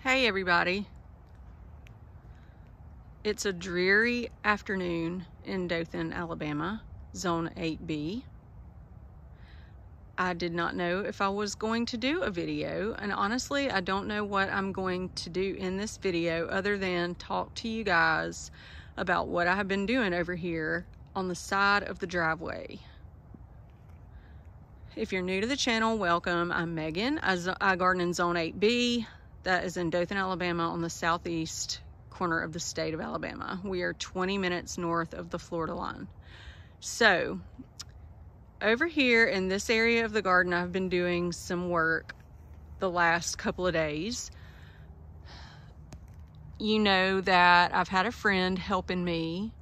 Hey everybody. It's a dreary afternoon in Dothan, Alabama, Zone 8B. I did not know if I was going to do a video, and honestly, I don't know what I'm going to do in this video other than talk to you guys about what I have been doing over here on the side of the driveway. If you're new to the channel, welcome. I'm Megan. I garden in Zone 8B. That is in Dothan, Alabama, on the southeast corner of the state of Alabama. We are 20 minutes north of the Florida line. So, over here in this area of the garden, I've been doing some work the last couple of days. You know that I've had a friend helping me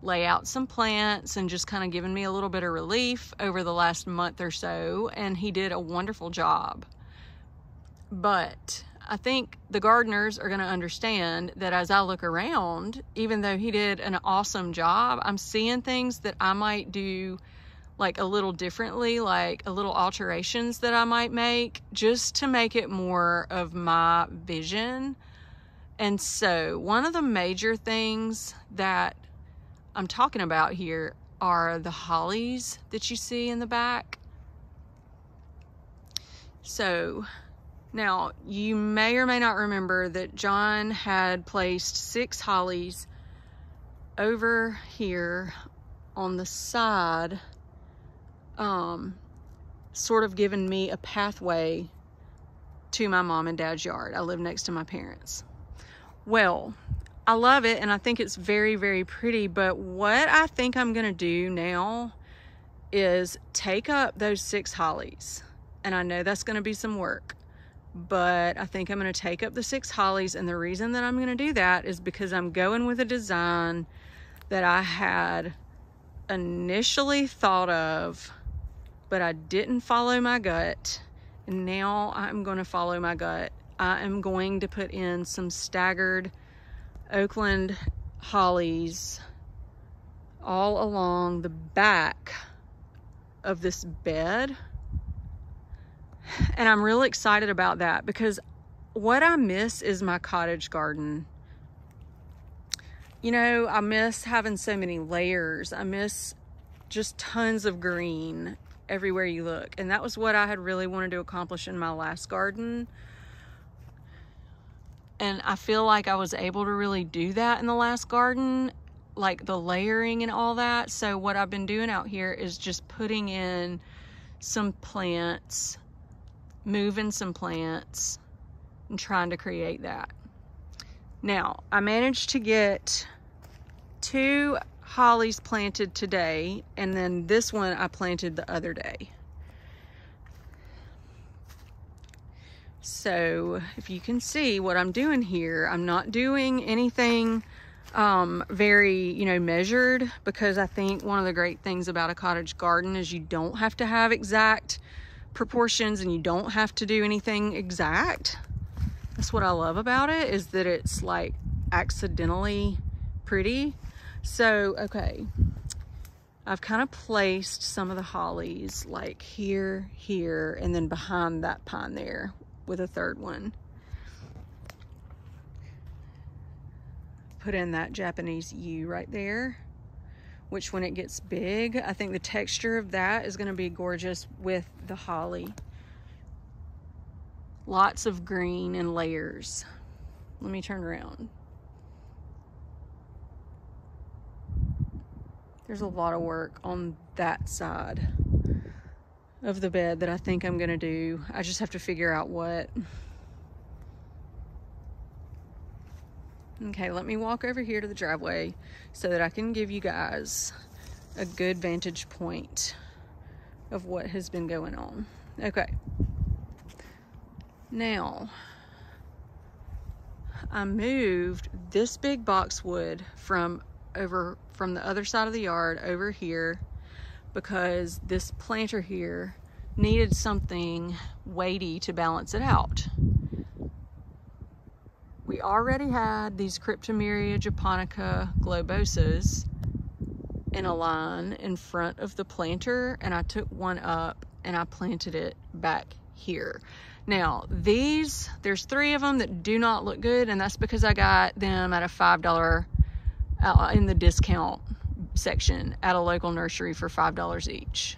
lay out some plants and just kind of giving me a little bit of relief over the last month or so, and he did a wonderful job. But I think the gardeners are going to understand that as I look around, even though he did an awesome job, I'm seeing things that I might do like a little differently, like a little alterations that I might make just to make it more of my vision. And so one of the major things that I'm talking about here are the hollies that you see in the back. So now, you may or may not remember that John had placed 6 hollies over here on the side, sort of giving me a pathway to my mom and dad's yard. I live next to my parents. Well, I love it and I think it's very, very pretty, but what I think I'm gonna do now is take up those 6 hollies. And I know that's gonna be some work, but I think I'm going to take up the 6 hollies, and the reason that I'm going to do that is because I'm going with a design that I had initially thought of, but I didn't follow my gut, and now I'm going to follow my gut. I am going to put in some staggered Oakland Hollies all along the back of this bed. And I'm really excited about that because what I miss is my cottage garden. You know, I miss having so many layers. I miss just tons of green everywhere you look. And that was what I had really wanted to accomplish in my last garden. And I feel like I was able to really do that in the last garden, like the layering and all that. So what I've been doing out here is just putting in some plants, moving some plants and trying to create that. Now, I managed to get 2 hollies planted today, and then this one I planted the other day. So if you can see what I'm doing here, I'm not doing anything very, measured, because I think one of the great things about a cottage garden is you don't have to have exact proportions and you don't have to do anything exact. That's what I love about it, is that it's like accidentally pretty. So, okay, I've kind of placed some of the hollies like here, and then behind that pine there with a 3rd one. Put in that Japanese yew right there, which when it gets big, I think the texture of that is going to be gorgeous with the holly. Lots of green and layers. Let me turn around. There's a lot of work on that side of the bed that I think I'm going to do. I just have to figure out what. Okay, let me walk over here to the driveway so that I can give you guys a good vantage point of what has been going on. Okay. Now, I moved this big boxwood from the other side of the yard over here because this planter here needed something weighty to balance it out. We already had these Cryptomeria Japonica globosas in a line in front of the planter, and I took one up and I planted it back here. Now these, there's 3 of them that do not look good, and that's because I got them at a $5 in the discount section at a local nursery for $5 each.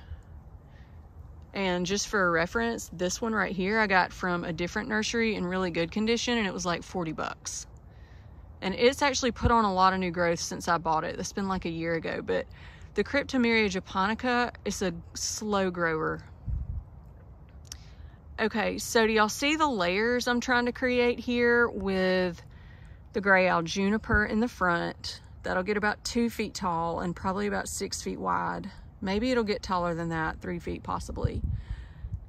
And just for a reference, this one right here I got from a different nursery in really good condition, and it was like 40 bucks. And it's actually put on a lot of new growth since I bought it. That's been like a year ago. But the Cryptomeria Japonica is a slow grower. Okay, so do y'all see the layers I'm trying to create here with the gray owl juniper in the front? That'll get about 2 feet tall and probably about 6 feet wide. Maybe it'll get taller than that, 3 feet possibly.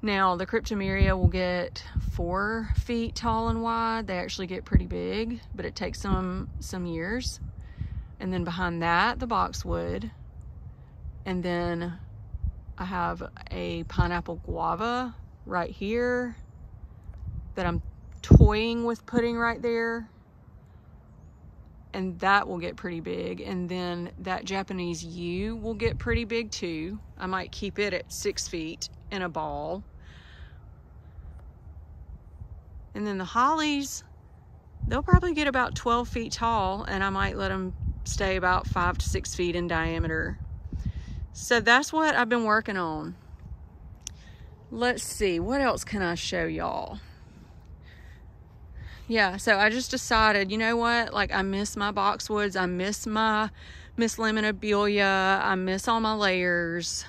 Now the Cryptomeria will get 4 feet tall and wide. They actually get pretty big, but it takes some years. And then behind that, the boxwood. And then I have a pineapple guava right here that I'm toying with putting right there. And that will get pretty big. And then that Japanese yew will get pretty big too. I might keep it at 6 feet in a ball. And then the hollies, they'll probably get about 12 feet tall, and I might let them stay about 5 to 6 feet in diameter. So that's what I've been working on. Let's see, what else can I show y'all? Yeah, so I just decided, you know what? Like, I miss my boxwoods. I miss my Miss Lemon Abelia. I miss all my layers.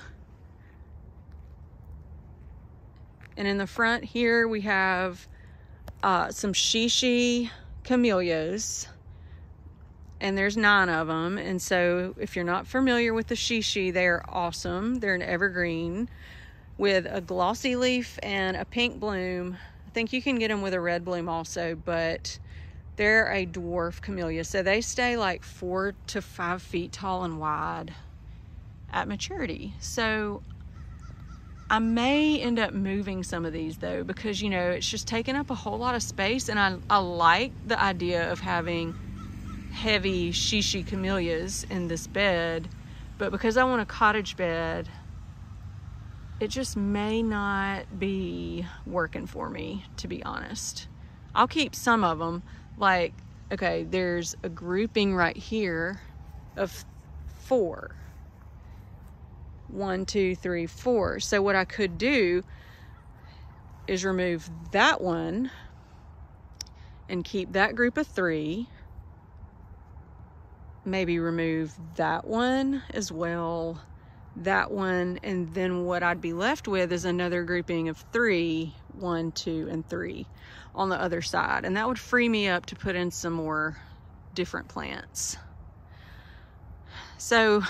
And in the front here, we have some shishi camellias. And there's 9 of them. And so if you're not familiar with the shishi, they're awesome. They're an evergreen with a glossy leaf and a pink bloom. I think you can get them with a red bloom also, but they're a dwarf camellia. So they stay like 4 to 5 feet tall and wide at maturity. So I may end up moving some of these though, because you know, it's just taking up a whole lot of space, and I like the idea of having heavy shishi camellias in this bed, but because I want a cottage bed, it just may not be working for me, to be honest. I'll keep some of them. Like, okay, there's a grouping right here of 4. 1, 2, 3, 4. So what I could do is remove that one and keep that group of 3. Maybe remove that one as well, that one, and then what I'd be left with is another grouping of 3, 1, 2, and 3 on the other side. And that would free me up to put in some more different plants. So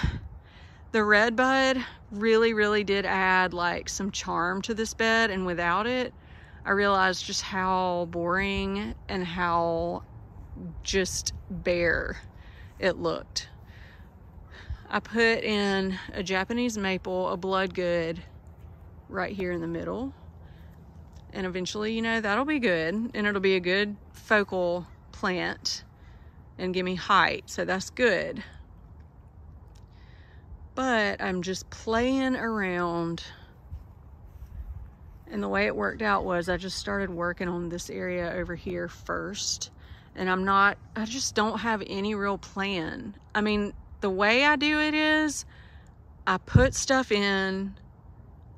the red bud really did add like some charm to this bed, and without it, I realized just how boring and how just bare it looked. I put in a Japanese maple, a blood good, right here in the middle. And eventually, you know, that'll be good, and it'll be a good focal plant and give me height, so that's good. But I'm just playing around, and the way it worked out was I just started working on this area over here first, and I just don't have any real plan. I mean, the way I do it is I put stuff in,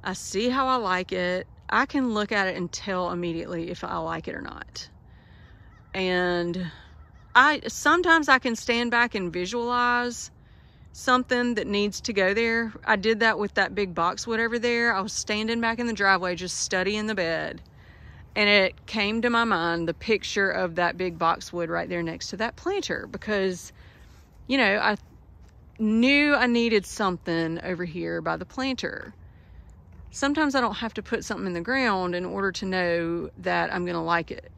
I see how I like it. I can look at it and tell immediately if I like it or not. And sometimes I can stand back and visualize something that needs to go there. I did that with that big boxwood over there. I was standing back in the driveway just studying the bed, and it came to my mind the picture of that big boxwood right there next to that planter, because, you know, I knew I needed something over here by the planter. Sometimes I don't have to put something in the ground in order to know that I'm gonna like it,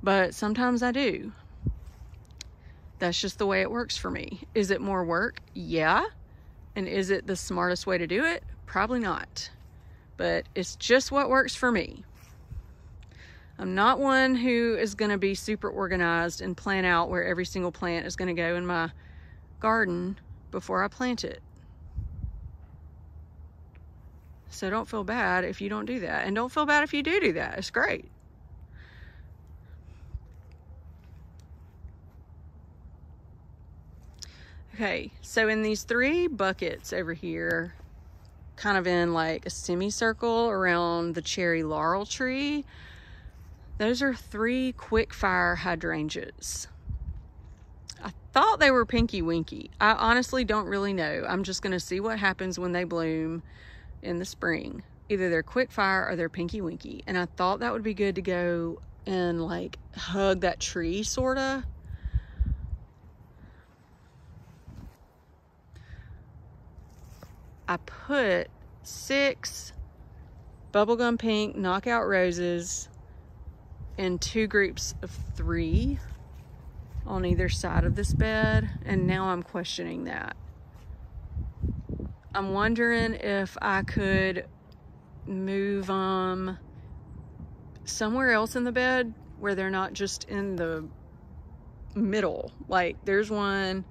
but sometimes I do. That's just the way it works for me. Is it more work? Yeah. And is it the smartest way to do it? Probably not. But it's just what works for me. I'm not one who is gonna be super organized and plan out where every single plant is gonna go in my garden before I plant it. So don't feel bad if you don't do that. And don't feel bad if you do that. It's great. Okay, so in these 3 buckets over here, kind of in like a semicircle around the cherry laurel tree, those are 3 QuickFire hydrangeas. I thought they were Pinky Winky. I honestly don't really know. I'm just gonna see what happens when they bloom in the spring. Either they're QuickFire or they're Pinky Winky. And I thought that would be good to go and like hug that tree, sorta. I put 6 bubblegum pink knockout roses in 2 groups of 3 on either side of this bed, and now I'm questioning that. I'm wondering if I could move them somewhere else in the bed where they're not just in the middle. Like there's one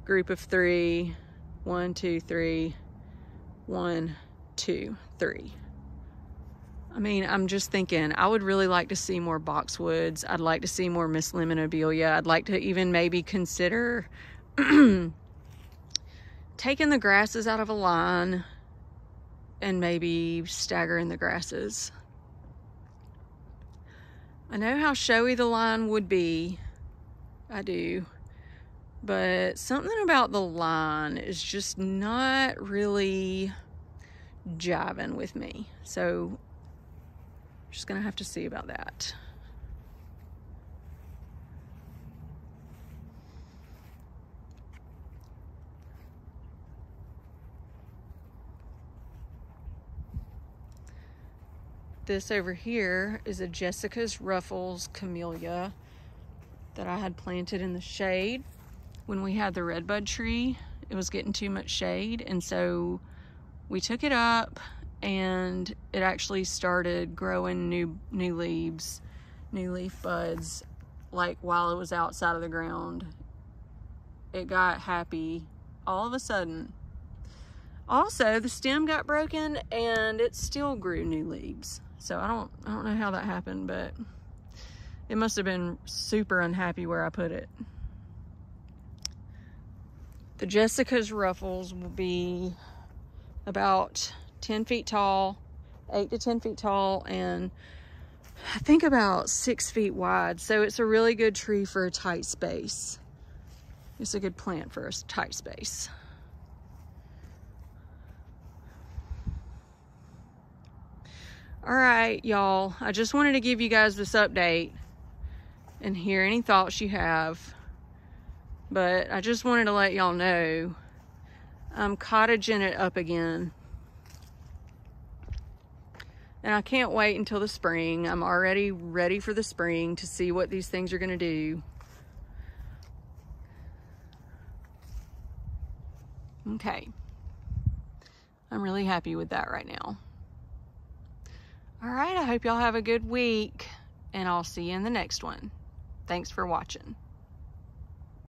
group of 3, 1, 2, 3, 1, 2, 3. I mean, I'm just thinking, I would really like to see more boxwoods. I'd like to see more Miss Lemon-obelia. I'd like to even maybe consider taking the grasses out of a line and maybe staggering the grasses. I know how showy the line would be. I do. But something about the line is just not really jiving with me. So I'm just gonna have to see about that. This over here is a Jessica's Ruffles camellia that I had planted in the shade when we had the redbud tree. It was getting too much shade, and so we took it up and it actually started growing new leaves, new leaf buds, like while it was outside of the ground. It got happy all of a sudden. Also, the stem got broken and it still grew new leaves. So I don't know how that happened, but it must have been super unhappy where I put it. The Jessica's Ruffles will be about 10 feet tall, 8 to 10 feet tall, and I think about 6 feet wide. So it's a really good tree for a tight space. It's a good plant for a tight space. All right, y'all, I just wanted to give you guys this update and hear any thoughts you have. But I just wanted to let y'all know I'm cottaging it up again. And I can't wait until the spring. I'm already ready for the spring to see what these things are gonna do. Okay. I'm really happy with that right now. All right, I hope y'all have a good week, and I'll see you in the next one. Thanks for watching.